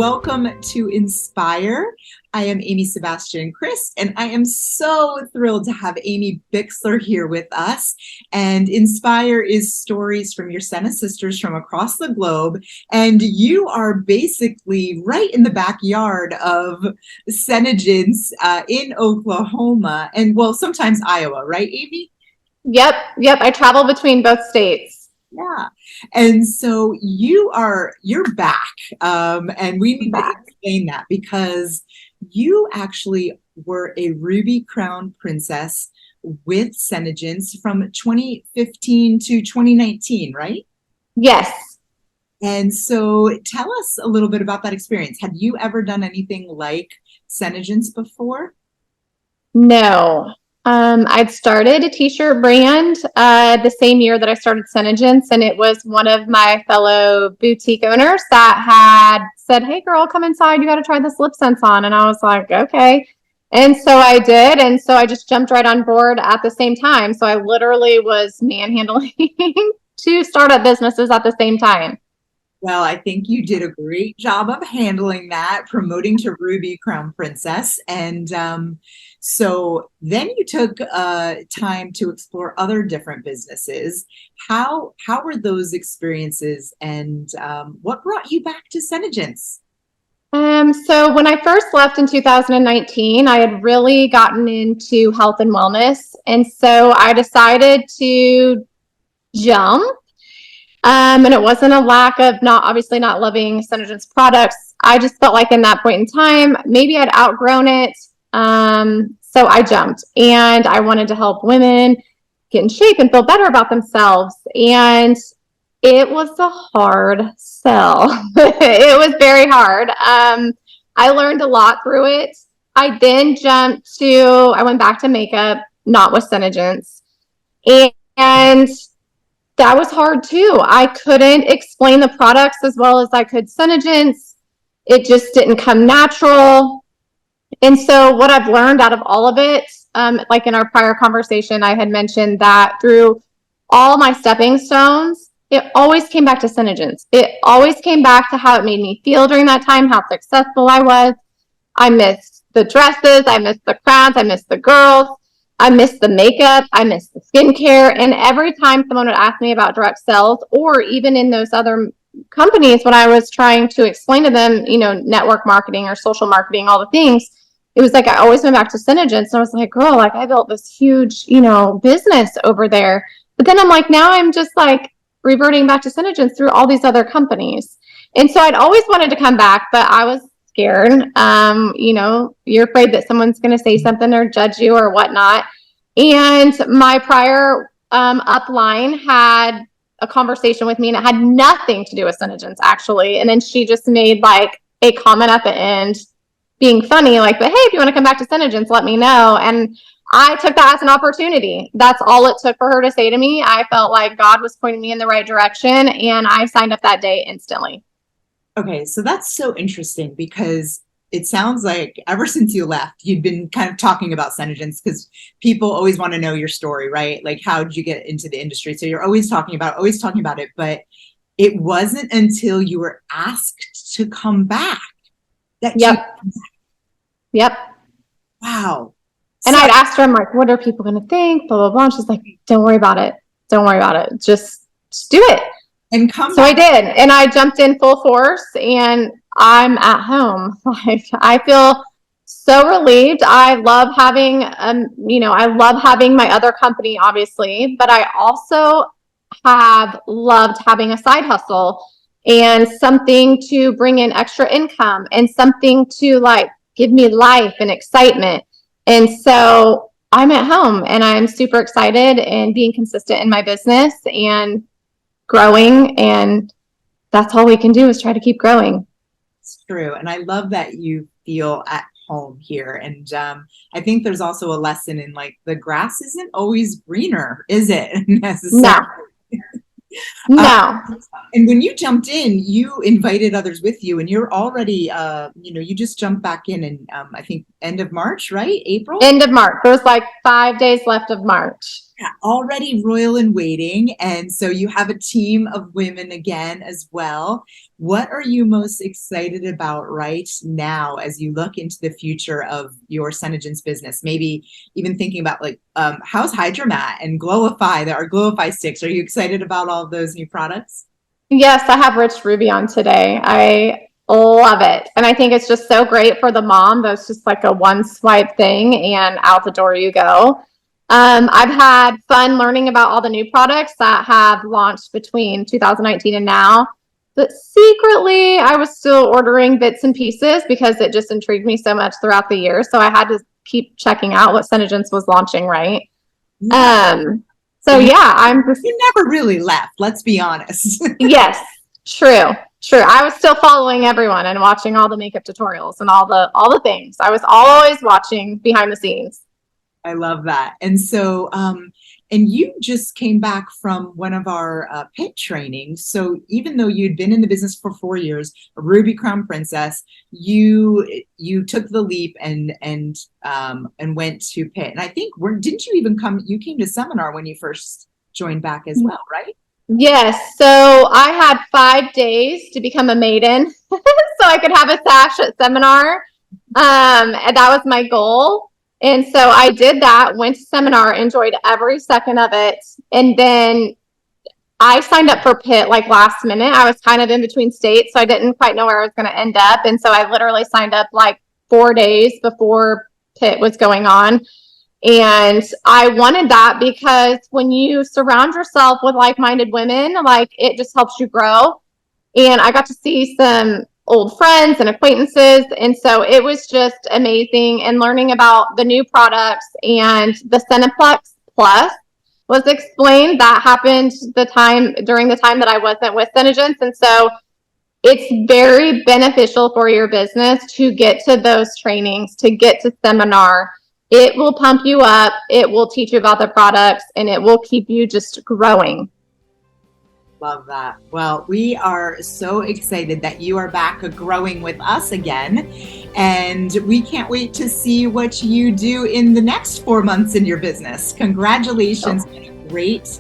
welcome to Inspire. I am Amy Sebastian Christ, and I am so thrilled to have Amy Bixler here with us. And Inspire is stories from your SeneStors from across the globe, and you are basically right in the backyard of SeneGence in Oklahoma, and well, sometimes Iowa, right, Amy? Yep. I travel between both states. Yeah. And so you're back. And we need to explain that because you actually were a Ruby Crown Princess with SeneGence from 2015 to 2019, right? Yes. And so tell us a little bit about that experience. Had you ever done anything like SeneGence before? No. I'd started a t-shirt brand the same year that I started SeneGence, and it was one of my fellow boutique owners that had said, "Hey girl, come inside, you got to try this lip sense on." And I was like, okay. And so I did, and so I just jumped right on board at the same time. So I literally was manhandling two startup businesses at the same time. Well, I think you did a great job of handling that, promoting to Ruby Crown Princess. And so then you took time to explore other different businesses. How were those experiences, and what brought you back to SeneGence? So when I first left in 2019, I had really gotten into health and wellness. And so I decided to jump. And it wasn't a lack of not loving SeneGence products. I just felt like in that point in time, maybe I'd outgrown it. So I jumped, and I wanted to help women get in shape and feel better about themselves. And it was a hard sell. It was very hard. I learned a lot through it. I went back to makeup, not with SeneGence. And that was hard too. I couldn't explain the products as well as I could SeneGence. It just didn't come natural. And so what I've learned out of all of it, like in our prior conversation, I had mentioned that through all my stepping stones, it always came back to SeneGence. It always came back to how it made me feel during that time, how successful I was. I missed the dresses. I missed the crowds. I missed the girls. I missed the makeup. I missed the skincare. And every time someone would ask me about direct sales, or even in those other companies, when I was trying to explain to them, network marketing or social marketing, all the things, it was like I always went back to SeneGence. And I was like, girl, like I built this huge, business over there. But then I'm like, now I'm just like reverting back to SeneGence through all these other companies. And so I'd always wanted to come back, but I was scared. You're afraid that someone's going to say something or judge you or whatnot. And my prior upline had a conversation with me, and it had nothing to do with SeneGence actually. And then she just made like a comment at the end, being funny, like, "But hey, if you want to come back to SeneGence, let me know." And I took that as an opportunity. That's all it took for her to say to me. I felt like God was pointing me in the right direction, and I signed up that day instantly. Okay, so that's so interesting because it sounds like ever since you left, you'd been kind of talking about SeneGence because people always want to know your story, right? Like, how did you get into the industry? So you're always talking about it, but it wasn't until you were asked to come back that Yep. Wow. And I'd asked her, I'm like, what are people going to think? Blah, blah, blah. And she's like, don't worry about it. Don't worry about it. Just do it. And come So back. I did. And I jumped in full force, and I'm at home. Like, I feel so relieved. I love having, I love having my other company, obviously, but I also have loved having a side hustle and something to bring in extra income and something to like give me life and excitement. And so I'm at home, and I'm super excited and being consistent in my business and growing. And that's all we can do is try to keep growing. It's true. And I love that you feel at home here. And I think there's also a lesson in like the grass isn't always greener, is it? Necessarily. No. And when you jumped in, you invited others with you, and you're already, you just jumped back in I think end of March, right? April? End of March. There was like 5 days left of March. already royal in waiting, and so you have a team of women again as well. What are you most excited about right now as you look into the future of your SeneGence business? Maybe even thinking about like how's Hydromat and Glowify, our Glowify sticks. Are you excited about all of those new products? Yes, I have Rich Ruby on today. I love it. And I think it's just so great for the mom. That's just like a one swipe thing and out the door you go. I've had fun learning about all the new products that have launched between 2019 and now. But secretly, I was still ordering bits and pieces because it just intrigued me so much throughout the year. So I had to keep checking out what SeneGence was launching, right? Yeah. So yeah, I'm just You never really left, let's be honest. yes, true, true. I was still following everyone and watching all the makeup tutorials and all the things. I was always watching behind the scenes. I love that. And so, and you just came back from one of our pit trainings. So even though you'd been in the business for 4 years, a Ruby Crown Princess, you took the leap and went to pit. And I think didn't you even come? You came to seminar when you first joined back as well, right? Yes. So I had 5 days to become a maiden so I could have a sash at seminar. And that was my goal. And so I did that, went to seminar, enjoyed every second of it. And then I signed up for pit like last minute. I was kind of in between states, so I didn't quite know where I was going to end up. And so I literally signed up like 4 days before pit was going on. And I wanted that because when you surround yourself with like-minded women, like it just helps you grow. And I got to see some old friends and acquaintances. And so it was just amazing. And learning about the new products and the Cineplex Plus was explained. That happened during the time that I wasn't with SeneGence. And so it's very beneficial for your business to get to those trainings, to get to seminar. It will pump you up. It will teach you about the products and it will keep you just growing. Love that. Well, we are so excited that you are back growing with us again. And we can't wait to see what you do in the next 4 months in your business. Congratulations. Great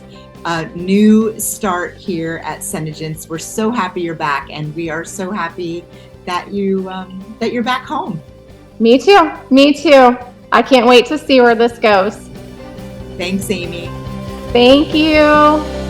new start here at SeneGence. We're so happy you're back, and we are so happy that you're back home. Me too. Me too. I can't wait to see where this goes. Thanks, Amy. Thank you.